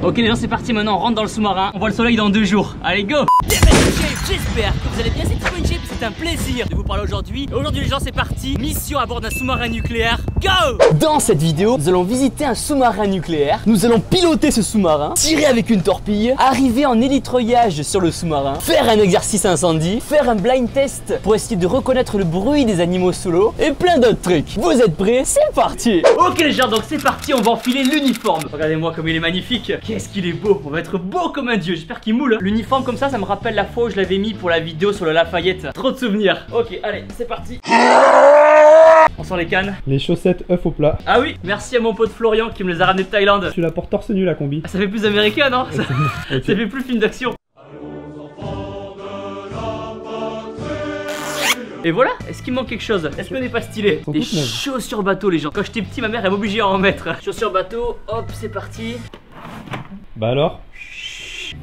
Ok les gens, c'est parti, maintenant on rentre dans le sous-marin. On voit le soleil dans 2 jours. Allez go. J'espère que vous allez bien, c'est Triple Shape, c'est un plaisir de vous parler aujourd'hui. Aujourd'hui les gens, c'est parti, mission à bord d'un sous-marin nucléaire. Go. Dans cette vidéo, nous allons visiter un sous-marin nucléaire. Nous allons piloter ce sous-marin, tirer avec une torpille, arriver en élitroyage sur le sous-marin, faire un exercice incendie, faire un blind test pour essayer de reconnaître le bruit des animaux sous l'eau et plein d'autres trucs. Vous êtes prêts? C'est parti. Ok les gens, donc c'est parti, on va enfiler l'uniforme. Regardez-moi comme il est magnifique. Qu'est-ce qu'il est beau, on va être beau comme un dieu. J'espère qu'il moule. L'uniforme comme ça me rappelle la fois où je l'avais mis pour la vidéo sur le Lafayette. Trop de souvenirs. Ok, allez, c'est parti. On sort les cannes. Les chaussettes œufs au plat. Ah oui, merci à mon pote Florian qui me les a ramenés de Thaïlande. Tu la portes torse nu la combi. Ça fait plus américain, non? Ça fait plus film d'action. Et voilà, est-ce qu'il manque quelque chose? Est-ce qu'on n'est pas stylé? Des chaussures bateau les gens. Quand j'étais petit, ma mère elle m'obligeait à en mettre. Chaussures bateau, hop, c'est parti. Bah alors?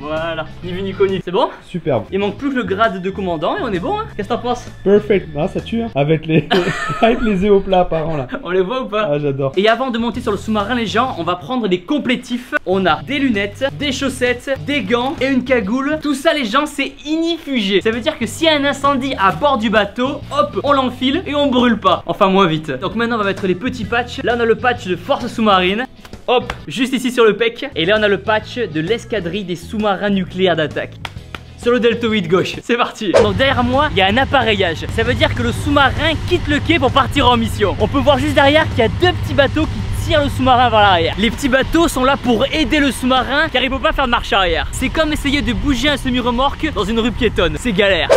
Voilà, ni vu ni connu. C'est bon? Superbe. Il manque plus que le grade de commandant et on est bon, hein? Qu'est-ce que t'en penses? Perfect. Ah, ça tue, hein. Avec les œufs au plat apparents là. On les voit ou pas? Ah, j'adore. Et avant de monter sur le sous-marin les gens, on va prendre les complétifs. On a des lunettes, des chaussettes, des gants et une cagoule. Tout ça les gens, c'est inifugé. Ça veut dire que s'il y a un incendie à bord du bateau, hop, on l'enfile et on brûle pas. Enfin moins vite. Donc maintenant on va mettre les petits patchs. Là on a le patch de force sous-marine. Hop, juste ici sur le pec. Et là on a le patch de l'escadrille des sous-marins nucléaires d'attaque. Sur le deltoïde gauche, c'est parti. Donc derrière moi, il y a un appareillage. Ça veut dire que le sous-marin quitte le quai pour partir en mission. On peut voir juste derrière qu'il y a 2 petits bateaux qui tirent le sous-marin vers l'arrière. Les petits bateaux sont là pour aider le sous-marin car il ne peut pas faire de marche arrière. C'est comme essayer de bouger un semi-remorque dans une rue piétonne. C'est galère.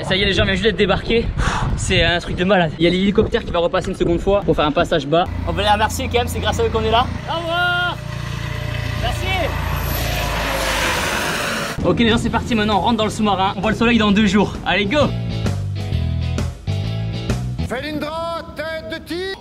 Ça y est les gens, viennent juste d'être débarqués. C'est un truc de malade. Il y a l'hélicoptère qui va repasser une seconde fois pour faire un passage bas. On va les remercier quand même, c'est grâce à eux qu'on est là. Au revoir. Merci. Ok les gens, c'est parti, maintenant on rentre dans le sous-marin. On voit le soleil dans 2 jours. Allez go. Felindra, tête de tigre.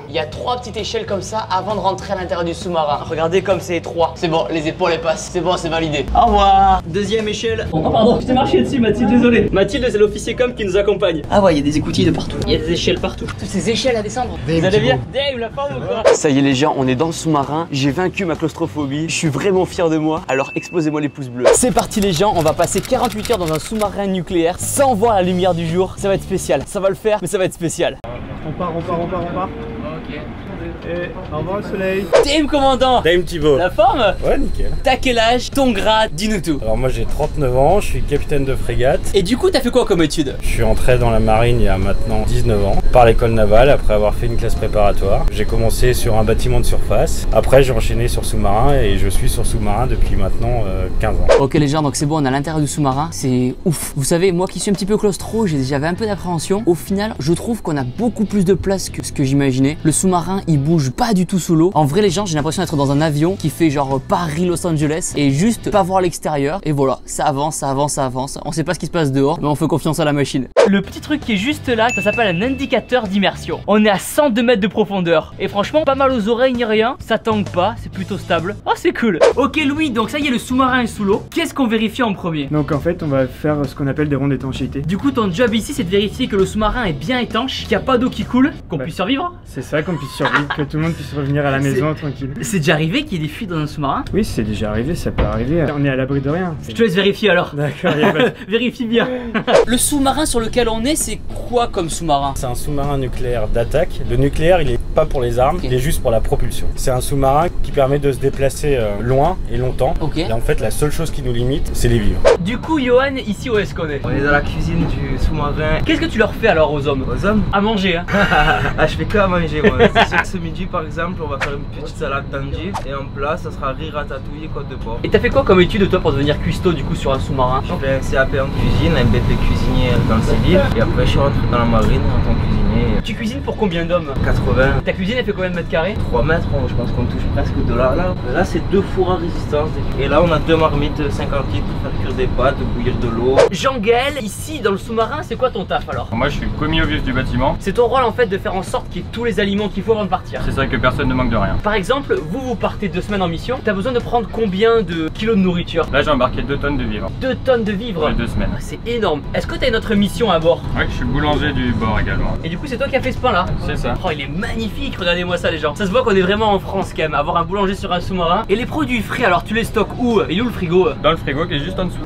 Il y a 3 petites échelles comme ça avant de rentrer à l'intérieur du sous-marin. Regardez comme c'est étroit. C'est bon, les épaules elles passent. C'est bon, c'est validé. Au revoir. Deuxième échelle. Oh pardon, je t'ai marché dessus Mathilde, désolé. Mathilde c'est l'officier com qui nous accompagne. Ah ouais, il y a des écoutilles de partout. Il y a des échelles partout. Toutes ces échelles à descendre. Vous allez bien? Dave, la forme ou quoi? Ça y est les gens, on est dans le sous-marin. J'ai vaincu ma claustrophobie. Je suis vraiment fier de moi. Alors explosez-moi les pouces bleus. C'est parti les gens, on va passer 48 heures dans un sous-marin nucléaire sans voir la lumière du jour. Ça va être spécial. Ça va le faire, mais ça va être spécial. On part. Ok. Et au revoir le soleil. Team commandant. Dame Thibaut. La forme? Ouais, nickel. T'as quel âge? Ton grade? Dis-nous tout. Alors moi j'ai 39 ans, je suis capitaine de frégate. Et du coup t'as fait quoi comme étude? Je suis entré dans la marine il y a maintenant 19 ans par l'école navale après avoir fait une classe préparatoire. J'ai commencé sur un bâtiment de surface. Après j'ai enchaîné sur sous-marin et je suis sur sous-marin depuis maintenant 15 ans. Ok les gens, donc c'est bon, on est à l'intérieur du sous-marin. C'est ouf. Vous savez, moi qui suis un petit peu claustro, j'avais un peu d'appréhension. Au final, je trouve qu'on a beaucoup plus de place que ce que j'imaginais. Le sous-marin, il bouge pas du tout sous l'eau. En vrai les gens, j'ai l'impression d'être dans un avion qui fait genre Paris-Los Angeles et juste pas voir l'extérieur. Et voilà, ça avance. On sait pas ce qui se passe dehors, mais on fait confiance à la machine. Le petit truc qui est juste là, ça s'appelle un indicateur d'immersion. On est à 102 mètres de profondeur. Et franchement, pas mal aux oreilles ni rien. Ça tangue pas, c'est plutôt stable. Oh, c'est cool. Ok Louis, donc ça y est, le sous-marin est sous l'eau. Qu'est-ce qu'on vérifie en premier? Donc en fait, on va faire ce qu'on appelle des rondes d'étanchéité. Du coup, ton job ici, c'est de vérifier que le sous-marin est bien étanche, qu'il n'y a pas d'eau qui coule, qu'on puisse survivre. C'est ça, qu'on puisse survivre, que tout le monde puisse revenir à la maison tranquille. C'est déjà arrivé qu'il y ait des fuites dans un sous-marin? Oui, c'est déjà arrivé, ça peut arriver. On est à l'abri de rien. Je te laisse vérifier alors. D'accord, il y a pas de... Vérifie bien. Le sous-marin sur lequel on est, c'est quoi comme sous-marin? C'est un sous-marin nucléaire d'attaque. Le nucléaire, il est pas pour les armes, il est juste pour la propulsion. C'est un sous-marin qui permet de se déplacer loin et longtemps. Et en fait, la seule chose qui nous limite, c'est les vivres. Du coup, Johan, ici où est-ce qu'on est? On est dans la cuisine du sous-marin. Qu'est-ce que tu leur fais alors aux hommes? Aux hommes? À manger, hein. Ah, je fais que à manger moi. C'est sûr que ce midi par exemple, on va faire une petite salade tendue et en plat, ça sera riz ratatouille et côte de porc. Et t'as fait quoi comme étude toi pour devenir cuistot du coup sur un sous-marin? J'ai fait un CAP en cuisine, un BP cuisinier dans le civil et après je suis rentré dans la marine en tant que cuisinier. Tu cuisines pour combien d'hommes? 80. Ta cuisine elle fait combien de mètres carrés? 3 mètres, je pense qu'on touche presque de là. Là c'est 2 fours à résistance et là on a 2 marmites 50 litres pour faire cuire des pâtes, bouillir de l'eau. Jean-Gaël, ici dans le sous-marin, c'est quoi ton taf alors? Moi je suis commis au vieux du bâtiment. C'est ton rôle en fait de faire en sorte qu'il y ait tous les aliments qu'il faut avant de partir. C'est ça, que personne ne manque de rien. Par exemple, vous partez 2 semaines en mission, t'as besoin de prendre combien de kilos de nourriture? Là j'ai embarqué 2 tonnes de vivres. 2 tonnes de vivres? Pour les 2 semaines. C'est énorme. Est-ce que t'as une autre mission à bord? Ouais, je suis boulanger du bord également. Et du coup c'est toi qui as fait ce pain là? C'est ça. Oh il est magnifique, regardez-moi ça les gens. Ça se voit qu'on est vraiment en France quand même, avoir un boulanger sur un sous-marin. Et les produits frais alors tu les stockes où? Il est où le frigo? Dans le frigo qui est juste en dessous.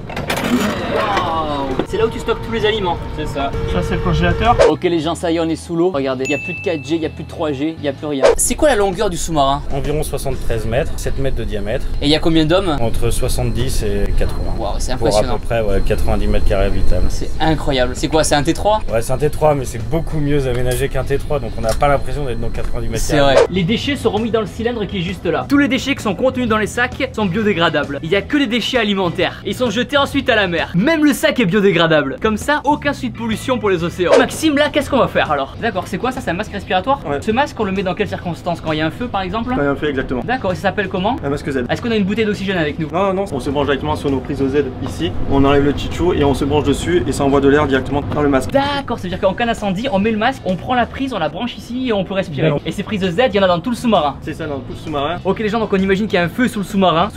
Wow. C'est là où tu stockes tous les aliments. C'est ça. Ça c'est le congélateur. Ok les gens, ça y est, on est sous l'eau. Regardez, il n'y a plus de 4G, il n'y a plus de 3G, il n'y a plus rien. C'est quoi la longueur du sous-marin? Environ 73 mètres, 7 mètres de diamètre. Et il y a combien d'hommes? Entre 70 et 80. Waouh, c'est Pour à impressionnant. peu près 90 mètres carrés habitables. C'est incroyable. C'est quoi, c'est un T3? Ouais, c'est un T3, mais c'est beaucoup mieux aménagé qu'un T3, donc on n'a pas l'impression d'être dans 90 mètres C'est carrés. vrai. Les déchets seront mis dans le cylindre qui est juste là. Tous les déchets qui sont contenus dans les sacs sont biodégradables. Il n'y a que les déchets alimentaires. Ils sont jetés ensuite à la mer. Même le sac est biodégradable. Comme ça, aucun souci de pollution pour les océans. Maxime, là, qu'est-ce qu'on va faire alors? D'accord, c'est quoi ça? C'est un masque respiratoire? Ouais. Ce masque, on le met dans quelles circonstances? Quand il y a un feu par exemple? Quand il y a un feu, exactement. D'accord, et ça s'appelle comment? Un masque Z. Est-ce qu'on a une bouteille d'oxygène avec nous? Non, non, on se branche directement sur nos prises Z ici. On enlève le chichou et on se branche dessus et ça envoie de l'air directement dans le masque. D'accord, ça veut dire qu'en cas d'incendie, on met le masque, on prend la prise, on la branche ici et on peut respirer. Et ces prises Z, il y en a dans tout le sous-marin. C'est ça, dans tout le sous-marin. Ok les gens, donc on imagine qu'il y a un feu sous le sous-marin,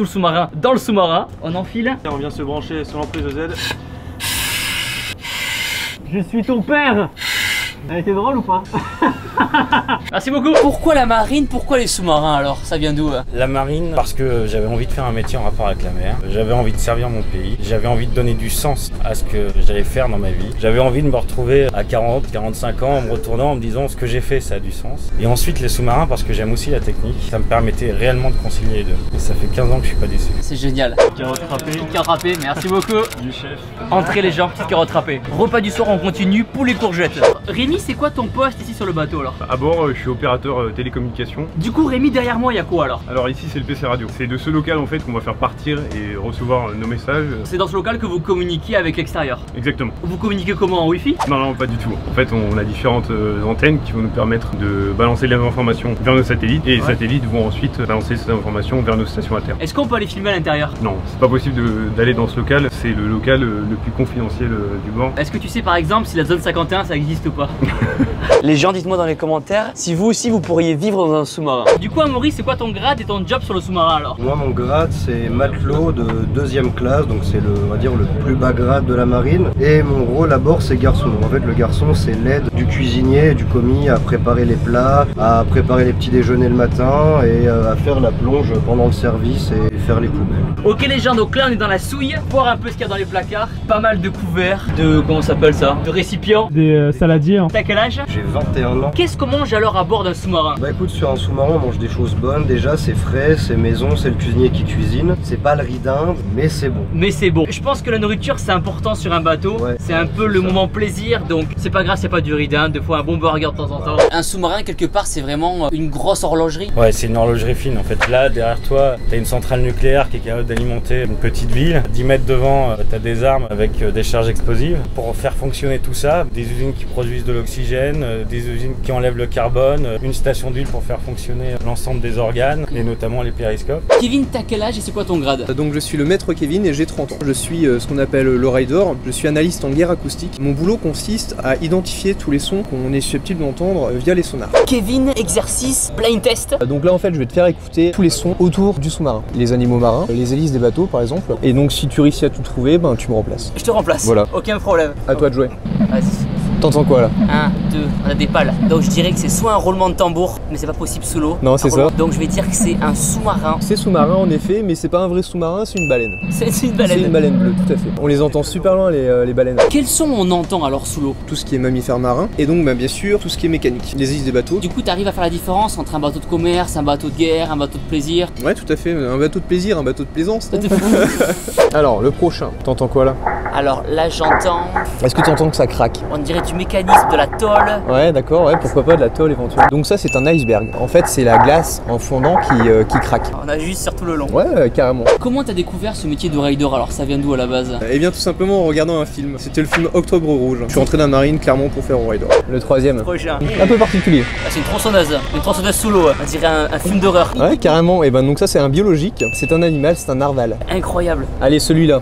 dans le sous-marin. On enfile. Et on vient se brancher sur l'emprise Z. Je suis ton père. Elle était drôle ou pas? Merci beaucoup. Pourquoi la marine? Pourquoi les sous-marins alors? Ça vient d'où? La marine, parce que j'avais envie de faire un métier en rapport avec la mer. J'avais envie de servir mon pays. J'avais envie de donner du sens à ce que j'allais faire dans ma vie. J'avais envie de me retrouver à 40, 45 ans en me retournant, en me disant ce que j'ai fait, ça a du sens. Et ensuite les sous-marins, parce que j'aime aussi la technique. Ça me permettait réellement de concilier les deux. Et ça fait 15 ans que je suis pas déçu. C'est génial. Carotte râpée. Petite carotte râpée, merci beaucoup. Du chef. Entrez les gens, petite carotte râpée. Repas du soir, on continue, poulet courgette. Rémi, c'est quoi ton poste ici sur le bateau alors? À bord, je suis opérateur télécommunication. Du coup, Rémi, derrière moi, il y a quoi alors? Alors ici, c'est le PC Radio. C'est de ce local en fait qu'on va faire partir et recevoir nos messages. C'est dans ce local que vous communiquez avec l'extérieur. Exactement. Vous communiquez comment? En Wi-Fi? Non, non, pas du tout. En fait, on a différentes antennes qui vont nous permettre de balancer les informations vers nos satellites et les satellites vont ensuite balancer ces informations vers nos stations à terre. Est-ce qu'on peut aller filmer à l'intérieur? Non, c'est pas possible d'aller dans ce local. C'est le local le plus confidentiel du bord. Est-ce que tu sais par exemple si la zone 51 ça existe ou pas? Les gens, dites-moi dans les commentaires si vous aussi vous pourriez vivre dans un sous-marin. Du coup, Amaury, c'est quoi ton grade et ton job sur le sous-marin alors? Moi, mon grade, c'est matelot de 2e classe, donc c'est on va dire le plus bas grade de la marine. Et mon rôle à bord, c'est garçon. En fait, le garçon, c'est l'aide du cuisinier et du commis à préparer les plats, à préparer les petits déjeuners le matin et à faire la plonge pendant le service et faire les poubelles. Ok les gens, donc là on est dans la souille, voir un peu ce qu'il y a dans les placards. Pas mal de couverts, de comment ça s'appelle ça? De récipients. Des saladiers. Hein. T'as quel âge? J'ai 21 ans. Qu'est-ce qu'on mange alors à bord d'un sous-marin? Bah écoute, sur un sous-marin, on mange des choses bonnes. Déjà, c'est frais, c'est maison, c'est le cuisinier qui cuisine. C'est pas le riz d'Inde, mais c'est bon. Mais c'est bon. Je pense que la nourriture c'est important sur un bateau. Ouais, c'est un peu le moment plaisir, donc c'est pas grave, c'est pas du riz d'Inde, des fois un bon burger de temps en temps. Un sous-marin quelque part c'est vraiment une grosse horlogerie. Ouais, c'est une horlogerie fine en fait. Là, derrière toi, t'as une centrale nucléaire qui est capable d'alimenter une petite ville. 10 mètres devant, t'as des armes avec des charges explosives. Pour faire fonctionner tout ça, des usines qui produisent de l'oxygène, des usines qui enlèvent le carbone, une station d'huile pour faire fonctionner l'ensemble des organes et notamment les périscopes. Kevin, t'as quel âge et c'est quoi ton grade? Donc je suis le maître Kevin et j'ai 30 ans. Je suis ce qu'on appelle le rider, je suis analyste en guerre acoustique. Mon boulot consiste à identifier tous les sons qu'on est susceptible d'entendre via les sonars. Kevin, exercice, blind test. Donc là en fait je vais te faire écouter tous les sons autour du sous-marin. Les animaux marins, les hélices des bateaux par exemple. Et donc si tu réussis à tout trouver, ben tu me remplaces. Je te remplace. Voilà. Aucun problème. À toi de jouer. Vas-y. T'entends quoi là? 1, 2, on a des pales. Donc je dirais que c'est soit un roulement de tambour, mais c'est pas possible sous l'eau. Non, c'est ça. Donc je vais dire que c'est un sous-marin. C'est sous-marin en effet, mais c'est pas un vrai sous-marin, c'est une baleine. C'est une baleine. C'est une baleine bleue, tout à fait. On les entend super loin les baleines. Quels sons on entend alors sous l'eau? Tout ce qui est mammifères marins et donc bien sûr tout ce qui est mécanique. Les hélices des bateaux. Du coup t'arrives à faire la différence entre un bateau de commerce, un bateau de guerre, un bateau de plaisir? Ouais, tout à fait. Un bateau de plaisir, un bateau de plaisance. Alors le prochain, t'entends quoi là? Alors là j'entends... Est-ce que t'entends que ça craque? On dirait du mécanisme, de la tôle. Ouais d'accord, ouais, pourquoi pas de la tôle éventuellement. Donc ça c'est un iceberg. En fait c'est la glace en fondant qui craque. On a juste sur tout le long. Ouais carrément. Comment t'as découvert ce métier de rider alors? Ça vient d'où à la base? Eh bien tout simplement en regardant un film. C'était le film Octobre Rouge. Je suis rentré dans la marine clairement pour faire un rider. Le troisième. Prochain. Un peu particulier. Ah, c'est une tronçonneuse sous l'eau. On dirait un film d'horreur. Ouais carrément. Et ben donc ça c'est un biologique. C'est un animal, c'est un narval. Incroyable. Allez celui-là.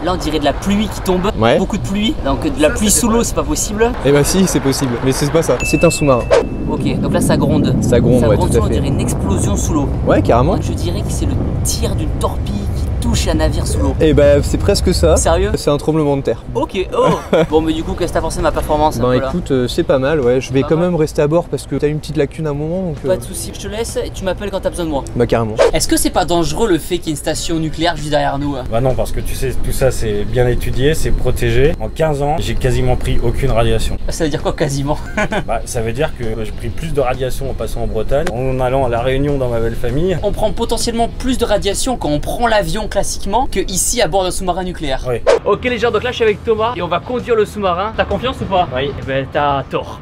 Là on dirait de la pluie qui tombe, ouais. Beaucoup de pluie, donc de la pluie sous l'eau c'est pas possible. Eh bah si c'est possible, mais c'est pas ça, c'est un sous-marin. Ok, donc là ça gronde. Ça gronde, ouais, tout à fait. On dirait une explosion sous l'eau. Ouais carrément. Donc je dirais que c'est le tir d'une torpille qui touche un navire sous l'eau. Eh bah c'est presque ça. Sérieux? C'est un tremblement de terre. Ok, oh. Bon mais du coup qu'est-ce que t'as pensé de ma performance? Ben écoute, c'est pas mal, ouais, je vais quand même rester à bord parce que t'as une petite lacune à un moment donc... Pas de soucis, je te laisse et tu m'appelles quand t'as besoin de moi. Bah carrément. Est-ce que c'est pas dangereux le fait qu'il y ait une station nucléaire juste derrière nous? Bah non, parce que tu sais, tout ça c'est bien étudié, c'est protégé. En 15 ans, j'ai quasiment pris aucune radiation. Ça veut dire quoi quasiment? Bah ça veut dire que j'ai pris plus de radiation en passant en Bretagne, en allant à la Réunion dans ma belle famille. On prend potentiellement plus de radiation quand on prend l'avion classiquement que ici à bord d'un sous-marin nucléaire. Oui. Ok les gens, donc là je suis avec Thomas et on va conduire le sous-marin. T'as confiance ou pas? Oui. Eh ben t'as tort.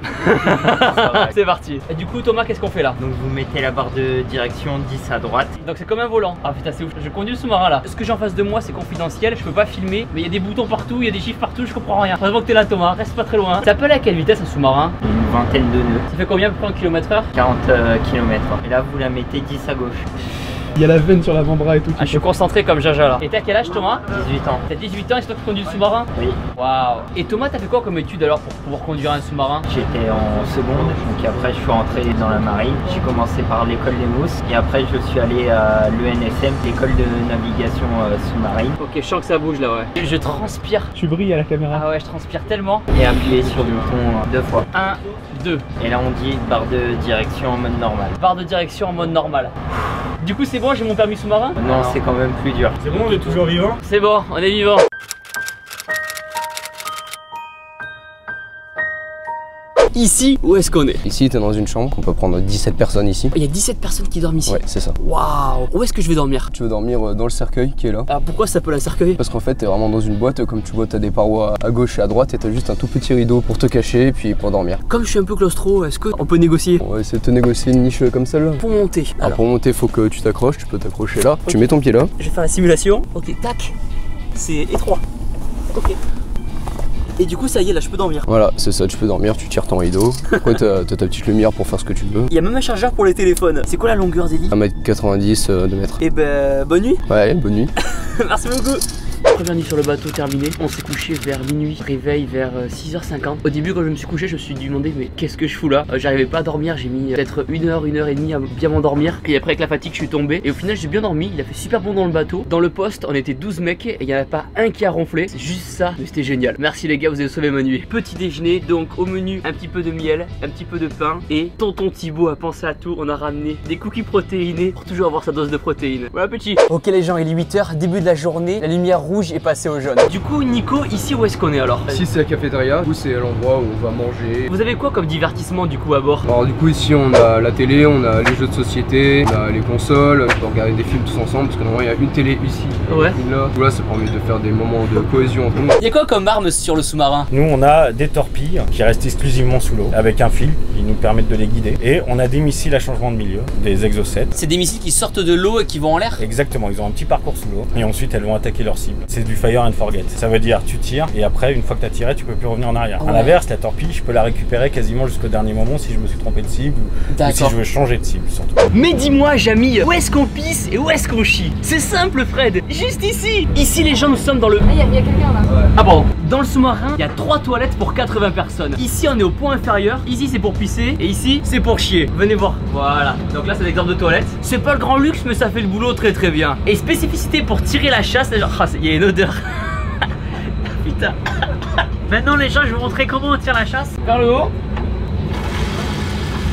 C'est parti. Et du coup Thomas, qu'est-ce qu'on fait là? Donc vous mettez la barre de direction 10 à droite. Donc c'est comme un volant. Ah putain c'est ouf. Je conduis le sous-marin là. Ce que j'ai en face de moi c'est confidentiel, je peux pas filmer. Mais il y a des boutons partout, il y a des chiffres partout, je comprends rien. Heureusement que t'es là Thomas, reste pas très loin. Ça peut à quelle vitesse un sous-marin? Une vingtaine de nœuds. Ça fait combien en km/h? 40 km. Et là vous la mettez 10 à gauche. Il y a la veine sur l'avant-bras et tout. Ah, je suis concentré comme Jaja là. Et t'as quel âge Thomas? 18 ans. T'as 18 ans et c'est toi qui conduis le sous-marin? Oui. Waouh. Et Thomas, t'as fait quoi comme étude alors pour pouvoir conduire un sous-marin? J'étais en seconde, donc après je suis rentré dans la marine. J'ai commencé par l'école des Mousses et après je suis allé à l'ENSM, l'école de navigation sous-marine. Ok, je sens que ça bouge là, ouais. Je transpire. Tu brilles à la caméra. Ah ouais, je transpire tellement. Et appuyez sur le bouton 2 fois. 1, 2. Et là on dit barre de direction en mode normal. Barre de direction en mode normal. Du coup c'est bon, j'ai mon permis sous-marin? Non, c'est quand même plus dur. C'est bon, on est toujours vivant? C'est bon, on est vivant. Ici, où est-ce qu'on est? Ici t'es dans une chambre, on peut prendre 17 personnes ici. Il y a 17 personnes qui dorment ici? Ouais c'est ça. Waouh. Où est-ce que je vais dormir? Tu veux dormir dans le cercueil qui est là. Alors pourquoi ça s'appelle un cercueil? Parce qu'en fait t'es vraiment dans une boîte, comme tu vois t'as des parois à gauche et à droite et t'as juste un tout petit rideau pour te cacher et puis pour dormir. Comme je suis un peu claustro, est-ce qu'on peut négocier? On va essayer de te négocier une niche comme celle-là. Pour monter. Alors pour monter faut que tu t'accroches, tu peux t'accrocher là. Okay. Tu mets ton pied là. Je vais faire la simulation. Ok, tac. C'est étroit. Ok. Et du coup ça y est là je peux dormir. Voilà c'est ça, tu peux dormir, tu tires ton rideau. Après t'as ta petite lumière pour faire ce que tu veux. Il y a même un chargeur pour les téléphones. C'est quoi la longueur des lits? 1m90 de mètre. Et ben bonne nuit. Ouais bonne nuit. Merci beaucoup. Première nuit sur le bateau terminée, on s'est couché vers minuit, réveil vers 6h50. Au début quand je me suis couché je me suis demandé mais qu'est-ce que je fous là? J'arrivais pas à dormir, j'ai mis peut-être 1 heure, 1 heure et demie à bien m'endormir. Et après avec la fatigue je suis tombé et au final j'ai bien dormi, il a fait super bon dans le bateau. Dans le poste on était 12 mecs et il n'y en a pas un qui a ronflé, c'est juste ça mais c'était génial. Merci les gars, vous avez sauvé ma nuit. Petit déjeuner, donc au menu un petit peu de miel, un petit peu de pain et tonton Thibaut a pensé à tout, on a ramené des cookies protéinés pour toujours avoir sa dose de protéines. Bon appétit. Ok les gens, il est 8h, début de la journée, la lumière rouge est passée au jaune. Du coup Nico, ici où est-ce qu'on est alors? Ici c'est la cafétéria, du coup c'est l'endroit où on va manger. Vous avez quoi comme divertissement du coup à bord? Alors du coup ici on a la télé, on a les jeux de société, on a les consoles, on peut regarder des films tous ensemble parce que normalement il y a une télé ici, ouais. Une là. Là ça permet de faire des moments de cohésion entre nous. Il y a quoi comme armes sur le sous-marin? Nous on a des torpilles qui restent exclusivement sous l'eau avec un fil qui nous permettent de les guider et on a des missiles à changement de milieu, des exocets. C'est des missiles qui sortent de l'eau et qui vont en l'air? Exactement, ils ont un petit parcours sous l'eau et ensuite elles vont attaquer leur cible. C'est du fire and forget. Ça veut dire tu tires et après une fois que tu as tiré tu peux plus revenir en arrière. Ouais. À l'inverse, la torpille je peux la récupérer quasiment jusqu'au dernier moment si je me suis trompé de cible ou si je veux changer de cible surtout. Mais dis-moi Jamy, où est-ce qu'on pisse et où est-ce qu'on chie? C'est simple Fred, juste ici. Ici les gens, nous sommes dans le... Ah, y a quelqu'un là. Ouais. Ah pardon. Dans le sous-marin, il y a 3 toilettes pour 80 personnes. Ici on est au point inférieur, ici c'est pour pisser et ici c'est pour chier. Venez voir. Voilà. Donc là c'est l'exemple de toilette. C'est pas le grand luxe mais ça fait le boulot très très bien. Et spécificité pour tirer la chasse, genre, il y a une odeur. Putain. Maintenant les gens, je vais vous montrer comment on tire la chasse. Vers le haut.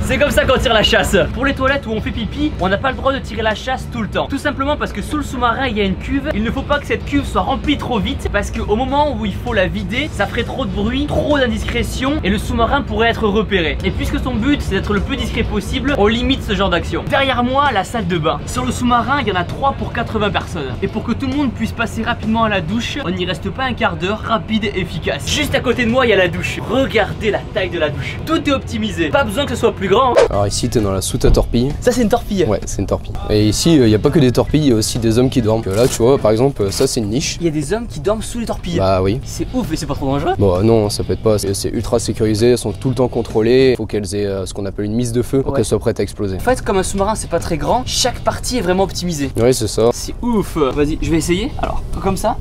C'est comme ça qu'on tire la chasse. Pour les toilettes où on fait pipi, on n'a pas le droit de tirer la chasse tout le temps. Tout simplement parce que sous le sous-marin il y a une cuve. Il ne faut pas que cette cuve soit remplie trop vite, parce qu'au moment où il faut la vider, ça ferait trop de bruit, trop d'indiscrétion et le sous-marin pourrait être repéré. Et puisque son but c'est d'être le plus discret possible, on limite ce genre d'action. Derrière moi, la salle de bain. Sur le sous-marin, il y en a 3 pour 80 personnes. Et pour que tout le monde puisse passer rapidement à la douche, on n'y reste pas un quart d'heure, rapide et efficace. Juste à côté de moi, il y a la douche. Regardez la taille de la douche. Tout est optimisé. Pas besoin que ce soit plus grand. Alors ici t'es dans la soute à torpille. Ça c'est une torpille? Ouais, c'est une torpille. Et ici il n'y a pas que des torpilles, il y a aussi des hommes qui dorment. Là tu vois par exemple ça c'est une niche. Il y a des hommes qui dorment sous les torpilles? Bah oui. C'est ouf, mais c'est pas trop dangereux? Bon non, ça peut être pas, c'est ultra sécurisé, elles sont tout le temps contrôlées. Il faut qu'elles aient ce qu'on appelle une mise de feu pour qu'elles soient prêtes à exploser. En fait comme un sous-marin c'est pas très grand, chaque partie est vraiment optimisée. Oui c'est ça. C'est ouf. Vas-y, je vais essayer. Alors, comme ça.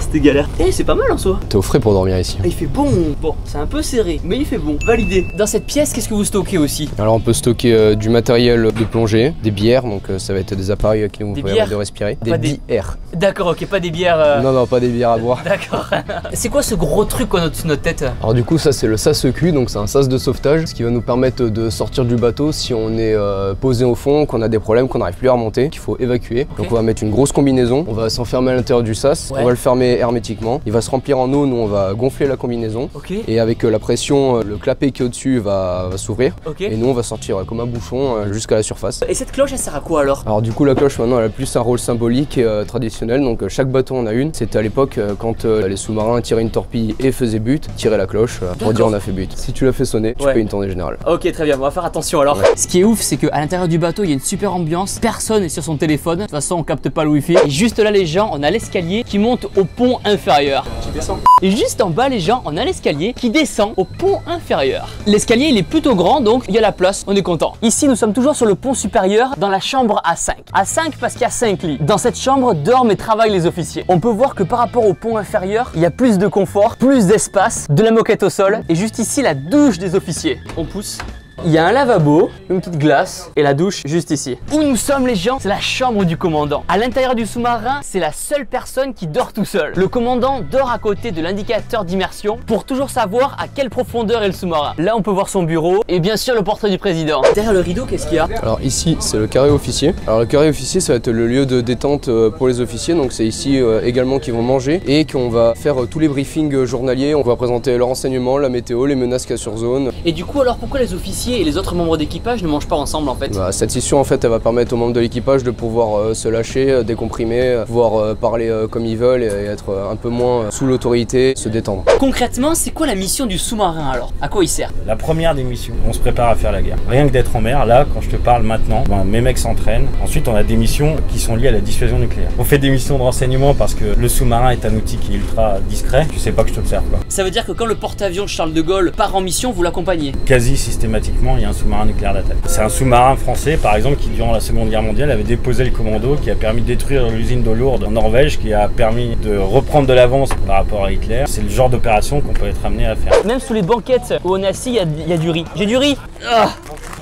C'était galère. Eh, c'est pas mal en soi. T'es au frais pour dormir ici. Il fait bon. Bon, c'est un peu serré, mais il fait bon. Validé. Dans cette pièce, qu'est-ce que vous stockez aussi? Alors on peut stocker du matériel de plongée, des bières, donc ça va être des appareils qui nous permettent de respirer. Des bières. D'accord, ok, pas des bières. Non, non, pas des bières à boire. D'accord. C'est quoi ce gros truc qu'on a au-dessus de notre tête? Alors du coup ça c'est le sas EQ, donc c'est un sas de sauvetage, ce qui va nous permettre de sortir du bateau si on est posé au fond, qu'on a des problèmes, qu'on n'arrive plus à remonter, qu'il faut évacuer. Okay. Donc on va mettre une grosse combinaison, on va s'enfermer à l'intérieur du sas, on va le fermer hermétiquement, il va se remplir en eau, nous on va gonfler la combinaison, et avec la pression, le clapet qui est au-dessus va s'ouvrir, et nous on va sortir comme un bouchon jusqu'à la surface. Et cette cloche elle sert à quoi alors? Alors du coup la cloche maintenant elle a plus un rôle symbolique et traditionnel, donc chaque bateau en a une. C'était à l'époque quand les sous-marins tiraient une torpille et faisaient but, tiraient la cloche pour dire on a fait but. Si tu la fais sonner, tu payes une tournée générale. Ok, très bien, on va faire attention alors. Ce qui est ouf, c'est qu'à l'intérieur du bateau il y a une super ambiance, personne n'est sur son téléphone, de toute façon on capte pas le wifi. Et juste là les gens, on a l'escalier qui monte au pont inférieur. Tu descends. Et juste en bas les gens, on a l'escalier qui descend au pont inférieur. L'escalier il est plutôt grand donc il y a la place, on est content. Ici nous sommes toujours sur le pont supérieur dans la chambre A5. A5 parce qu'il y a 5 lits. Dans cette chambre dorment et travaillent les officiers. On peut voir que par rapport au pont inférieur, il y a plus de confort, plus d'espace, de la moquette au sol et juste ici la douche des officiers. On pousse. Il y a un lavabo, une petite glace et la douche juste ici. Où nous sommes les gens, c'est la chambre du commandant. À l'intérieur du sous-marin, c'est la seule personne qui dort tout seul. Le commandant dort à côté de l'indicateur d'immersion pour toujours savoir à quelle profondeur est le sous-marin. Là on peut voir son bureau et bien sûr le portrait du président. Derrière le rideau, qu'est-ce qu'il y a? Alors ici c'est le carré officier. Alors le carré officier ça va être le lieu de détente pour les officiers. Donc c'est ici également qu'ils vont manger et qu'on va faire tous les briefings journaliers. On va présenter leur renseignement, la météo, les menaces qu'il y a sur zone. Et du coup alors pourquoi les officiers et les autres membres d'équipage ne mangent pas ensemble en fait? Cette session en fait elle va permettre aux membres de l'équipage de pouvoir se lâcher, décomprimer, pouvoir parler comme ils veulent et être un peu moins sous l'autorité, se détendre. Concrètement c'est quoi la mission du sous-marin alors? À quoi il sert? La première des missions, on se prépare à faire la guerre. Rien que d'être en mer, là quand je te parle maintenant, mes mecs s'entraînent. Ensuite on a des missions qui sont liées à la dissuasion nucléaire. On fait des missions de renseignement parce que le sous-marin est un outil qui est ultra discret, tu sais pas que je t'observe quoi. Ça veut dire que quand le porte-avions Charles de Gaulle part en mission, vous l'accompagnez? Quasi systématiquement il y a un sous-marin nucléaire d'attaque. C'est un sous-marin français par exemple qui durant la Seconde Guerre mondiale avait déposé le commando, qui a permis de détruire l'usine d'eau lourde en Norvège, qui a permis de reprendre de l'avance par rapport à Hitler. C'est le genre d'opération qu'on peut être amené à faire. Même sous les banquettes où on est assis, il y a du riz. J'ai du riz.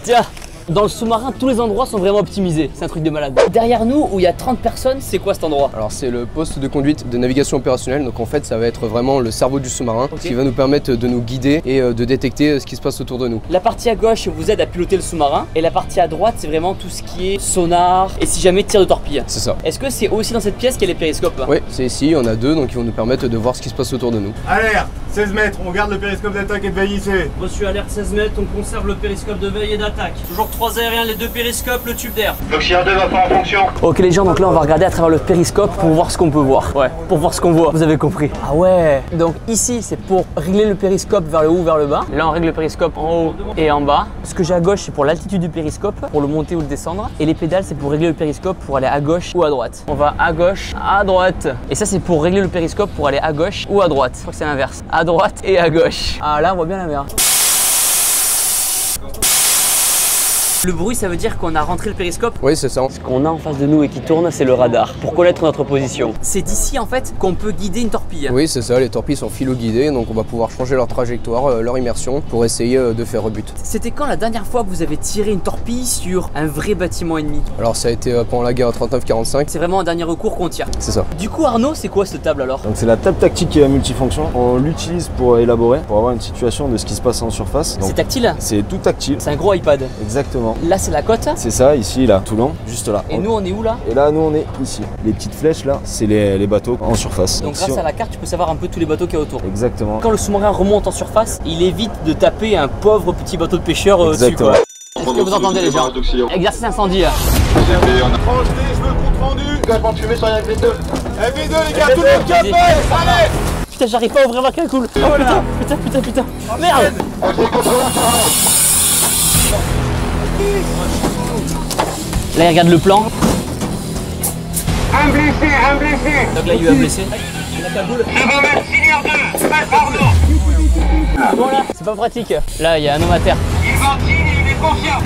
Tiens. Dans le sous-marin, tous les endroits sont vraiment optimisés. C'est un truc de malade. Derrière nous, où il y a 30 personnes, c'est quoi cet endroit? Alors c'est le poste de conduite de navigation opérationnelle. Donc en fait, ça va être vraiment le cerveau du sous-marin qui va nous permettre de nous guider et de détecter ce qui se passe autour de nous. La partie à gauche vous aide à piloter le sous-marin et la partie à droite, c'est vraiment tout ce qui est sonar et si jamais tir de torpille. C'est ça. Est-ce que c'est aussi dans cette pièce qu'il y a les périscopes? Oui, c'est ici. On a deux, donc ils vont nous permettre de voir ce qui se passe autour de nous. Alerte 16 mètres, on garde le périscope d'attaque et de veille ici. Reçu alerte 16 mètres, on conserve le périscope de veille et d'attaque. Toujours 3 aériens, les 2 périscopes, le tube d'air. L'auxiliaire 2 va pas en fonction. Ok les gens, donc là on va regarder à travers le périscope pour voir ce qu'on peut voir. Ouais, pour voir ce qu'on voit, vous avez compris. Ah ouais. Donc ici c'est pour régler le périscope vers le haut ou vers le bas. Là on règle le périscope en haut et en bas. Ce que j'ai à gauche c'est pour l'altitude du périscope, pour le monter ou le descendre. Et les pédales c'est pour régler le périscope pour aller à gauche ou à droite. On va à gauche, à droite. Et ça c'est pour régler le périscope pour aller à gauche ou à droite. Je crois que c'est l'inverse. À droite et à gauche. Ah là on voit bien la mer. Le bruit, ça veut dire qu'on a rentré le périscope? Oui, c'est ça. Ce qu'on a en face de nous et qui tourne, c'est le radar, pour connaître notre position. C'est d'ici, en fait, qu'on peut guider une torpille. Oui, c'est ça. Les torpilles sont philo-guidées, donc on va pouvoir changer leur trajectoire, leur immersion, pour essayer de faire rebut. C'était quand la dernière fois que vous avez tiré une torpille sur un vrai bâtiment ennemi? Alors ça a été pendant la guerre 39-45. C'est vraiment un dernier recours qu'on tire. C'est ça. Du coup, Arnaud, c'est quoi cette table alors? Donc c'est la table tactique multifonction. On l'utilise pour élaborer, pour avoir une situation de ce qui se passe en surface. C'est tactile? C'est tout tactile. C'est un gros iPad. Exactement. Là, c'est la côte? C'est ça, ici, là, Toulon, juste là. Et nous, on est où là? Et là, nous, on est ici. Les petites flèches, là, c'est les bateaux en surface. Donc grâce à la carte, tu peux savoir un peu tous les bateaux qu'il y a autour. Exactement. Quand le sous-marin remonte en surface, il évite de taper un pauvre petit bateau de pêcheur dessus, quoi. Est-ce que vous entendez les gens? Exercice incendie. je veux compte rendu. Engagement de fumée sur la FV2. FV2 les gars, tout le monde qui appelle. Allez. Putain, j'arrive pas à ouvrir la calcul. Oh putain. Oh, merde. Là, il regarde le plan. Un blessé. Donc là, il y a eu un blessé. Je vais mettre Seigneur 2. Pardon. Bon là, c'est pas pratique. Là, il y a un homme à terre. Il ventile et il est conscient.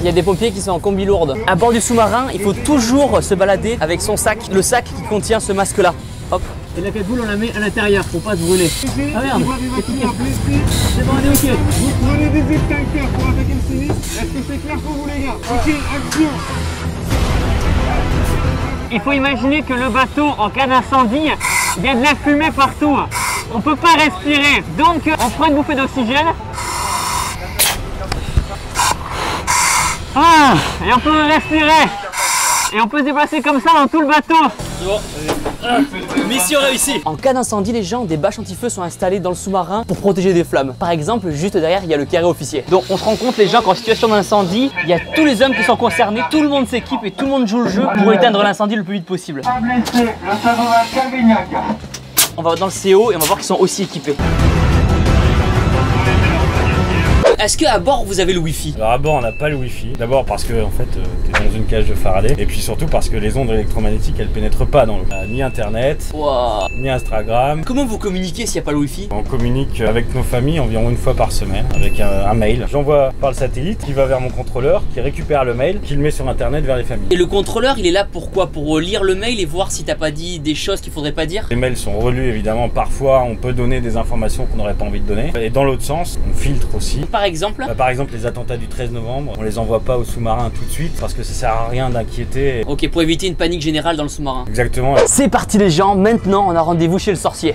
Il y a des pompiers qui sont en combi lourde. À bord du sous-marin, il faut toujours se balader avec son sac, le sac qui contient ce masque-là. Hop. Et la cagoule, on la met à l'intérieur pour pas se brûler. Ah merde. C'est bon, on est ok. Vous prenez des extincteurs pour attaquer le sinistre. Est-ce que c'est clair pour vous les gars? Ok, action. Il faut imaginer que le bateau, en cas d'incendie, il y a de la fumée partout. On peut pas respirer. Donc, on prend une bouffée d'oxygène. Ah, et on peut respirer. Et on peut se déplacer comme ça dans tout le bateau. Mission réussie. En cas d'incendie, les gens, des bâches anti-feu sont installées dans le sous-marin pour protéger des flammes. Par exemple, juste derrière, il y a le carré officier. Donc on se rend compte, les gens, qu'en situation d'incendie, il y a tous les hommes qui sont concernés, tout le monde s'équipe et tout le monde joue le jeu pour éteindre l'incendie le plus vite possible. On va dans le CO et on va voir qu'ils sont aussi équipés. Est-ce qu'à bord vous avez le wifi? Alors à bord on n'a pas le wifi. D'abord parce que en fait t'es dans une cage de Faraday. Et puis surtout parce que les ondes électromagnétiques elles pénètrent pas dans l'eau. Ni internet, ni Instagram. Comment vous communiquez s'il n'y a pas le wifi? On communique avec nos familles environ une fois par semaine avec un mail. J'envoie par le satellite qui va vers mon contrôleur, qui récupère le mail, qui le met sur internet vers les familles. Et le contrôleur il est là pourquoi? Pour lire le mail et voir si t'as pas dit des choses qu'il faudrait pas dire? Les mails sont relus évidemment. Parfois on peut donner des informations qu'on n'aurait pas envie de donner. Et dans l'autre sens, on filtre aussi. Par exemple les attentats du 13 novembre, on les envoie pas au sous-marin tout de suite parce que ça sert à rien d'inquiéter. Ok, pour éviter une panique générale dans le sous-marin. Exactement. C'est parti les gens, maintenant on a rendez-vous chez le sorcier.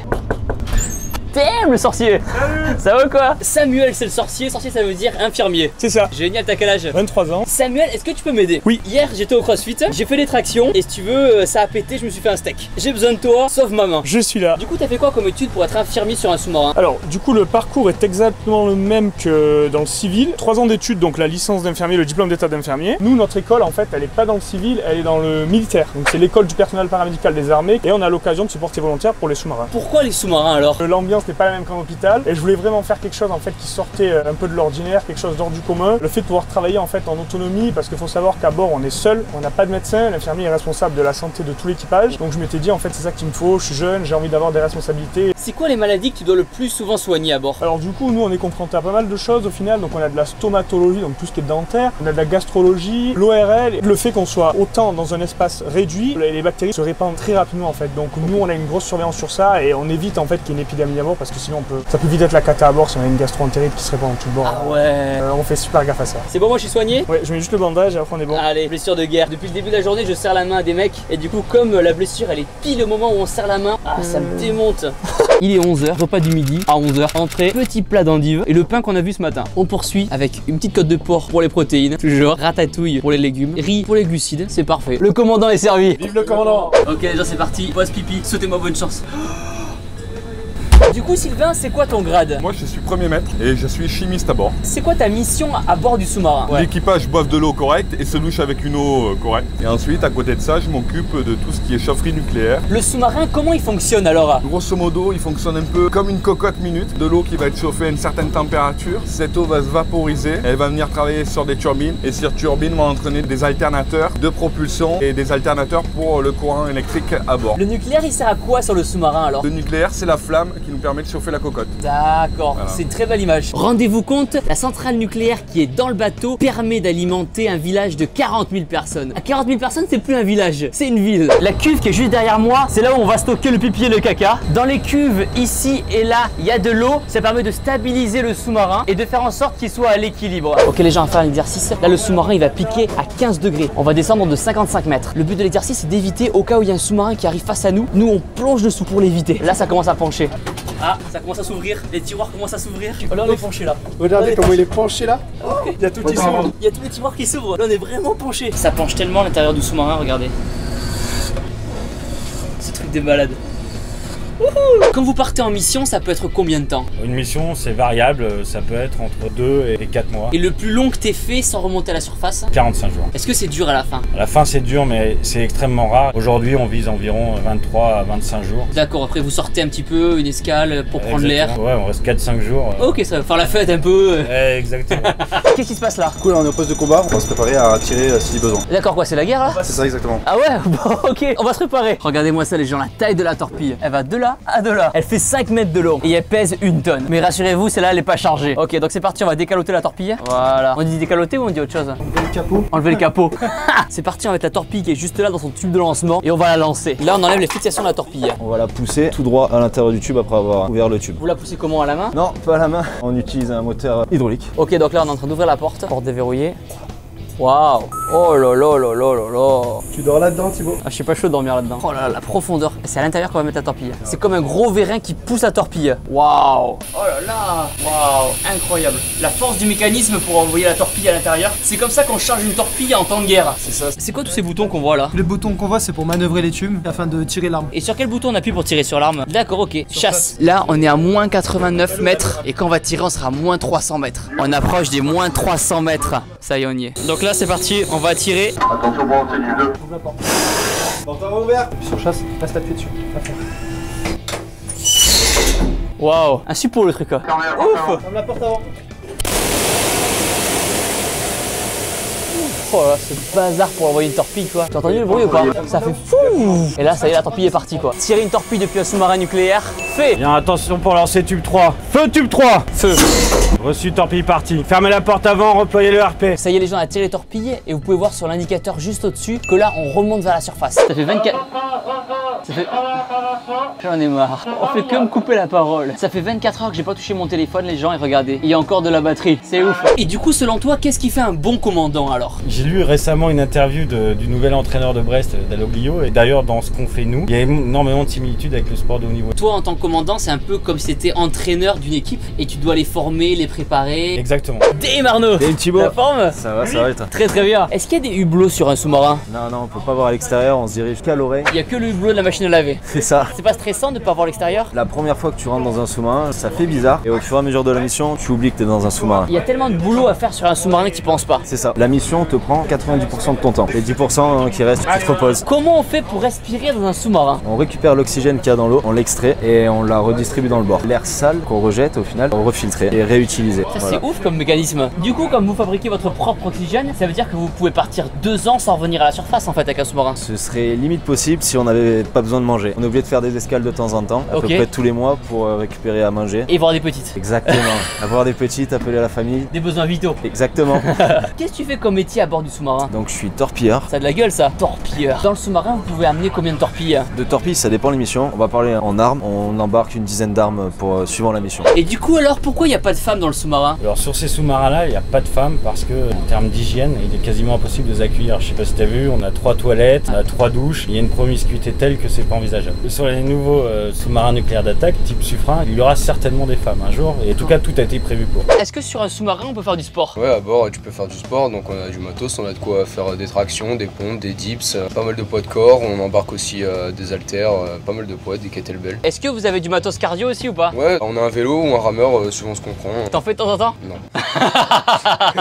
Damn le sorcier. Salut. Ça va quoi? Samuel c'est le sorcier, sorcier ça veut dire infirmier. C'est ça. Génial, t'as quel âge? 23 ans. Samuel, est-ce que tu peux m'aider? Oui. Hier j'étais au CrossFit, j'ai fait des tractions et si tu veux ça a pété, je me suis fait un steak. J'ai besoin de toi, sauve ma main. Je suis là. Du coup t'as fait quoi comme étude pour être infirmier sur un sous-marin? Alors du coup le parcours est exactement le même que dans le civil. 3 ans d'études, donc la licence d'infirmier, le diplôme d'état d'infirmier. Nous notre école en fait elle est pas dans le civil, elle est dans le militaire. Donc c'est l'école du personnel paramédical des armées et on a l'occasion de se porter volontaire pour les sous-marins. Pourquoi les sous-marins alors? L'ambiance n'est pas la même qu'en hôpital. Et je voulais vraiment faire quelque chose en fait qui sortait un peu de l'ordinaire, quelque chose d'hors du commun. Le fait de pouvoir travailler en fait en autonomie, parce qu'il faut savoir qu'à bord on est seul, on n'a pas de médecin, l'infirmier est responsable de la santé de tout l'équipage. Donc je m'étais dit en fait c'est ça qu'il me faut, je suis jeune, j'ai envie d'avoir des responsabilités. C'est quoi les maladies que tu dois le plus souvent soigner à bord? Alors du coup nous on est confronté à pas mal de choses au final, donc on a de la stomatologie, donc tout ce qui est dentaire, on a de la gastrologie, l'ORL, le fait qu'on soit autant dans un espace réduit, les bactéries se répandent très rapidement en fait. Donc nous on a une grosse surveillance sur ça et on évite en fait qu'il y ait une épidémie à bord parce que sinon ça peut vite être la cata à bord si on a une gastro-entérite qui se répand dans tout le bord. Ah ouais. On fait super gaffe à ça. C'est bon, moi je suis soigné? Ouais, je mets juste le bandage et après on est bon. Allez, blessure de guerre. Depuis le début de la journée, je serre la main à des mecs et du coup comme la blessure elle est pile au moment où on serre la main, ça me démonte. Il est 11h, repas du midi à 11h. Entrée, petit plat d'endive et le pain qu'on a vu ce matin. On poursuit avec une petite côte de porc pour les protéines, toujours ratatouille pour les légumes, riz pour les glucides, c'est parfait. Le commandant est servi. Vive le commandant. Ok les gens c'est parti, pause pipi, souhaitez-moi bonne chance. Du coup, Sylvain, c'est quoi ton grade? Moi, je suis premier maître et je suis chimiste à bord. C'est quoi ta mission à bord du sous-marin? L'équipage boive de l'eau correcte et se douche avec une eau correcte. Et ensuite, à côté de ça, je m'occupe de tout ce qui est chaufferie nucléaire. Le sous-marin, comment il fonctionne alors? Grosso modo, il fonctionne un peu comme une cocotte minute. De l'eau qui va être chauffée à une certaine température. Cette eau va se vaporiser. Elle va venir travailler sur des turbines. Et ces turbines vont entraîner des alternateurs de propulsion et des alternateurs pour le courant électrique à bord. Le nucléaire, il sert à quoi sur le sous-marin alors? Le nucléaire, c'est la flamme qui nous permet de chauffer la cocotte. D'accord, Voilà. c'est une très belle image. Rendez-vous compte, la centrale nucléaire qui est dans le bateau permet d'alimenter un village de 40 000 personnes. À 40 000 personnes, c'est plus un village, c'est une ville. La cuve qui est juste derrière moi, c'est là où on va stocker le pipi et le caca. Dans les cuves, ici et là, il y a de l'eau. Ça permet de stabiliser le sous-marin et de faire en sorte qu'il soit à l'équilibre. Ok les gens, on va faire un exercice. Là, le sous-marin, il va piquer à 15 degrés. On va descendre de 55 mètres. Le but de l'exercice, c'est d'éviter au cas où il y a un sous-marin qui arrive face à nous. Nous, on plonge dessous pour l'éviter. Là, ça commence à pencher. Ah, ça commence à s'ouvrir. Les tiroirs commencent à s'ouvrir. Là, on est penché là. Regardez comment il est penché là. Il y a tout qui s'ouvre. Il y a tous les tiroirs qui s'ouvrent. Là, on est vraiment penché. Ça penche tellement à l'intérieur du sous-marin, regardez. Ce truc de malade. Quand vous partez en mission, ça peut être combien de temps? Une mission, c'est variable, ça peut être entre 2 et 4 mois. Et le plus long que t'aies fait sans remonter à la surface? 45 jours. Est-ce que c'est dur à la fin? À la fin, c'est dur, mais c'est extrêmement rare. Aujourd'hui, on vise environ 23 à 25 jours. D'accord, après vous sortez un petit peu, une escale pour prendre l'air. Ouais, on reste 4-5 jours. Ok, ça va faire la fête un peu. Exactement. Qu'est-ce qui se passe là? Du coup, là, on est au poste de combat, on va se préparer à tirer si besoin. D'accord, quoi, c'est la guerre là? C'est ça, exactement. Ah ouais, bon, ok, on va se préparer. Regardez-moi ça les gens, la taille de la torpille. Elle va de là à de là. Elle fait 5 mètres de long et elle pèse 1 tonne. Mais rassurez-vous, celle-là, elle est pas chargée. Ok, donc c'est parti, on va décaloter la torpille. Voilà. On dit décaloter ou on dit autre chose? Enlever le capot. Enlever le capot. C'est parti, on va mettre la torpille qui est juste là dans son tube de lancement et on va la lancer. Là, on enlève les fixations de la torpille. On va la pousser tout droit à l'intérieur du tube après avoir ouvert le tube. Vous la poussez comment, à la main? Non, pas à la main. On utilise un moteur hydraulique. Ok, donc là, on est en train d'ouvrir la porte déverrouillée. Waouh! Oh là là là là là là! Tu dors là-dedans, Thibaut? Ah, je suis pas chaud de dormir là-dedans. Oh là là, la profondeur. C'est à l'intérieur qu'on va mettre la torpille. C'est comme un gros vérin qui pousse la torpille. Waouh! Oh là là! Waouh! Incroyable. La force du mécanisme pour envoyer la torpille à l'intérieur. C'est comme ça qu'on charge une torpille en temps de guerre. C'est ça. C'est quoi tous ces boutons qu'on voit là? Les boutons qu'on voit, c'est pour manœuvrer les tubes afin de tirer l'arme. Et sur quel bouton on appuie pour tirer sur l'arme? D'accord, ok. Chasse. Là, on est à moins 89 mètres. Et quand on va tirer, on sera à moins 300 mètres. On approche des moins 300 mètres. Ça y est, on y est. Donc là, c'est parti. On va tirer. Attention, bon, c'est du 2. Ouvre la porte. Porte ouverte. Sur chasse, reste appuyé dessus. Waouh! Un suppôt le truc là. Ouf! Ferme la porte avant. Oh là, ce bazar pour envoyer une torpille quoi. Tu as entendu le bruit ou pas? Ça fait fou! Et là, ça y est, la torpille est partie quoi. Tirer une torpille depuis un sous-marin nucléaire, fait! Bien, attention pour lancer tube 3. Feu tube 3! Feu! Reçu, torpille partie. Fermez la porte avant, reployez le RP. Ça y est, les gens, on a tiré les torpilles et vous pouvez voir sur l'indicateur juste au-dessus que là, on remonte vers la surface. Ça fait 24. Ça fait. J'en ai marre. On fait que me couper la parole. Ça fait 24 heures que j'ai pas touché mon téléphone, les gens, et regardez, il y a encore de la batterie. C'est ouf. Et du coup, selon toi, qu'est-ce qui fait un bon commandant alors? J'ai lu récemment une interview du nouvel entraîneur de Brest, Dalloglio, et d'ailleurs dans ce qu'on fait nous, il y a énormément de similitudes avec le sport de haut niveau. Toi, en tant que commandant, c'est un peu comme si t'étais entraîneur d'une équipe et tu dois les former, les préparer. Exactement. Damn Arnaud! Salut Thibaut. La forme? Ça va et toi? Très très bien. Est-ce qu'il y a des hublots sur un sous-marin? Non, on peut pas voir à l'extérieur, on se dirige qu'à l'oreille. Il y a que le hublot de la machine à laver. C'est ça. C'est pas stressant de pas voir l'extérieur? La première fois que tu rentres dans un sous-marin, ça fait bizarre. Et au fur et à mesure de la mission, tu oublies que t'es dans un sous-marin. Il y a tellement de boulot à faire sur un sous-marin que tu penses pas. C'est ça. La mission te prend 90% de ton temps. Les 10% qui restent, tu te reposes. Comment on fait pour respirer dans un sous-marin? On récupère l'oxygène qu'il y a dans l'eau, on l'extrait et on la redistribue dans le bord. L'air sale qu'on rejette, au final, on refiltrer et réutiliser. Ça Voilà. c'est ouf comme mécanisme. Du coup, comme vous fabriquez votre propre oxygène, ça veut dire que vous pouvez partir 2 ans sans revenir à la surface en fait avec un sous-marin. Ce serait limite possible si on n'avait pas besoin de manger. On est obligé de faire des escales de temps en temps, à peu près tous les mois pour récupérer à manger. Et voir des petites. Exactement. Avoir des petites, appeler à la famille. Des besoins vitaux. Exactement. Qu'est-ce que tu fais comme métier à bord du sous-marin? Donc je suis torpilleur. Ça a de la gueule ça. Torpilleur. Dans le sous-marin, vous pouvez amener combien de torpilles? De torpilles, ça dépend des missions. On va parler en armes. On embarque une dizaine d'armes pour suivant la mission. Et du coup alors, pourquoi il n'y a pas de femmes dans le sous-marin? Alors sur ces sous-marins-là, il n'y a pas de femmes parce que en termes d'hygiène, il est quasiment impossible de les accueillir. Je sais pas si t'as vu, on a 3 toilettes, on a 3 douches. Il y a une promiscuité telle que c'est pas envisageable. Sur les nouveaux sous-marins nucléaires d'attaque, type Suffren, il y aura certainement des femmes un jour, et en tout cas tout a été prévu pour. Est-ce que sur un sous-marin on peut faire du sport? Ouais, à bord tu peux faire du sport, donc on a du matos, on a de quoi faire des tractions, des pompes, des dips, pas mal de poids de corps, on embarque aussi des haltères, pas mal de poids, des kettlebells. Est-ce que vous avez du matos cardio aussi ou pas? Ouais, on a un vélo ou un rameur suivant ce qu'on prend. T'en fais de temps en temps? Non.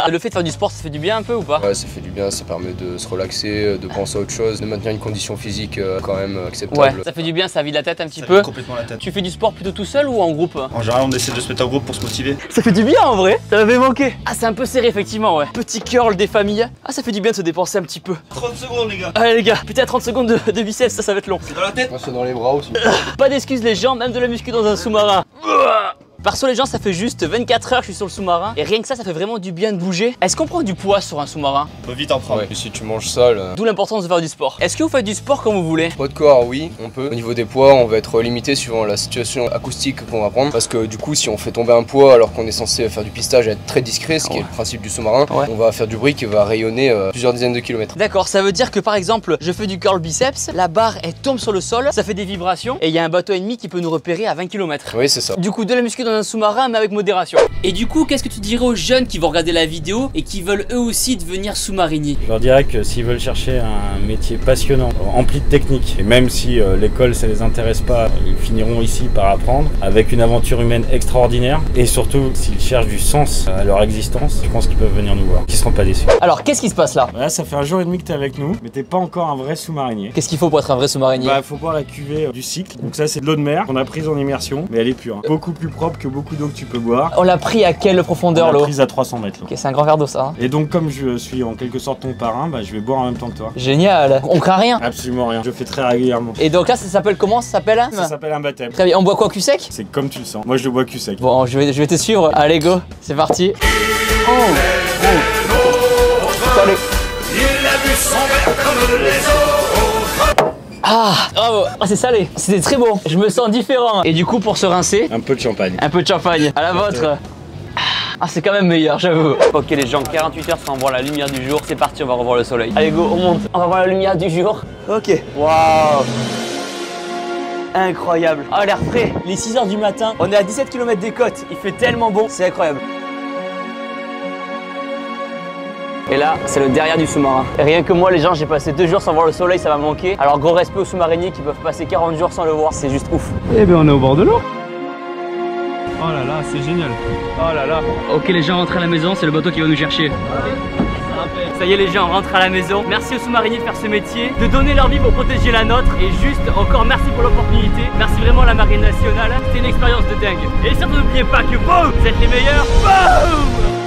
Le fait de faire du sport, ça fait du bien un peu ou pas? Ouais, ça fait du bien, ça permet de se relaxer, de penser à autre chose, de maintenir une condition physique quand même acceptable. Ouais, ça fait du bien, ça vide la tête un petit peu. Complètement la tête. Tu fais du sport plutôt tout seul ou en groupe? En général, on essaie de se mettre en groupe pour se motiver. Ça fait du bien en vrai, ça m'avait manqué. Ah, c'est un peu serré effectivement, ouais. Petit curl des familles. Ah, ça fait du bien de se dépenser un petit peu. 30 secondes, les gars. Allez les gars, putain 30 secondes de biceps, ça va être long. C'est dans la tête. Moi, c'est dans les bras aussi. Pas d'excuses les gens, même de la muscu dans un sous-marin. Perso les gens, ça fait juste 24 heures que je suis sur le sous-marin et rien que ça fait vraiment du bien de bouger. Est-ce qu'on prend du poids sur un sous-marin? On peut vite en prendre. Ouais, et si tu manges sale. D'où l'importance de faire du sport. Est-ce que vous faites du sport quand vous voulez? Poids de corps, oui, on peut. Au niveau des poids, on va être limité suivant la situation acoustique qu'on va prendre. Parce que du coup, si on fait tomber un poids alors qu'on est censé faire du pistage et être très discret, ce qui est le principe du sous-marin, on va faire du bruit qui va rayonner plusieurs dizaines de kilomètres. D'accord, ça veut dire que par exemple, je fais du curl biceps, la barre elle tombe sur le sol, ça fait des vibrations et il y a un bateau ennemi qui peut nous repérer à 20 km. Oui, c'est ça. Du coup, de la muscu dans un sous-marin, mais avec modération. Et du coup, qu'est-ce que tu dirais aux jeunes qui vont regarder la vidéo et qui veulent eux aussi devenir sous-mariniers? Je leur dirais que s'ils veulent chercher un métier passionnant, empli de technique, et même si l'école ça les intéresse pas, ils finiront ici par apprendre, avec une aventure humaine extraordinaire, et surtout s'ils cherchent du sens à leur existence, je pense qu'ils peuvent venir nous voir, qu'ils seront pas déçus. Alors, qu'est-ce qui se passe là? Là, ça fait un jour et demi que t'es avec nous, mais t'es pas encore un vrai sous-marinier. Qu'est-ce qu'il faut pour être un vrai sous-marinier? Bah, faut boire la cuvée du cycle, donc ça c'est de l'eau de mer qu'on a prise en immersion, mais elle est pure, hein. Beaucoup plus propre que beaucoup d'eau que tu peux boire. On l'a pris à quelle profondeur l'eau? Prise à 300 mètres. Ok, c'est un grand verre d'eau ça. Hein. Et donc comme je suis en quelque sorte ton parrain, bah, je vais boire en même temps que toi. Génial. On craint rien? Absolument rien. Je fais très régulièrement. Et donc là, ça s'appelle comment? Ça s'appelle? Ça s'appelle un baptême. Très bien. On boit quoi, cul sec? C'est comme tu le sens. Moi je le bois cul sec. Bon, je vais te suivre. Allez go, c'est parti. Salut. Il a bu son verre comme les autres. Ah, bravo. Ah, c'est salé. C'était très bon. Je me sens différent. Et du coup, pour se rincer, un peu de champagne. Un peu de champagne. À la vôtre. Ah, c'est quand même meilleur, j'avoue. Ok les gens, 48 heures sans voir la lumière du jour. C'est parti, on va revoir le soleil. Allez go, on monte. On va voir la lumière du jour. Ok. Waouh. Incroyable. Ah, l'air frais. Les 6 heures du matin, on est à 17 km des côtes. Il fait tellement bon, c'est incroyable. Et là, c'est le derrière du sous-marin. Et rien que moi, les gens, j'ai passé 2 jours sans voir le soleil, ça m'a manqué. Alors gros respect aux sous-mariniers qui peuvent passer 40 jours sans le voir, c'est juste ouf. Eh bien, on est au bord de l'eau. Oh là là, c'est génial. Oh là là. Ok les gens, rentrent à la maison, c'est le bateau qui va nous chercher. Ça y est les gens, on rentre à la maison. Merci aux sous-mariniers de faire ce métier, de donner leur vie pour protéger la nôtre. Et juste, encore merci pour l'opportunité. Merci vraiment à la Marine nationale. C'était une expérience de dingue. Et surtout n'oubliez pas que vous êtes les meilleurs. Boum!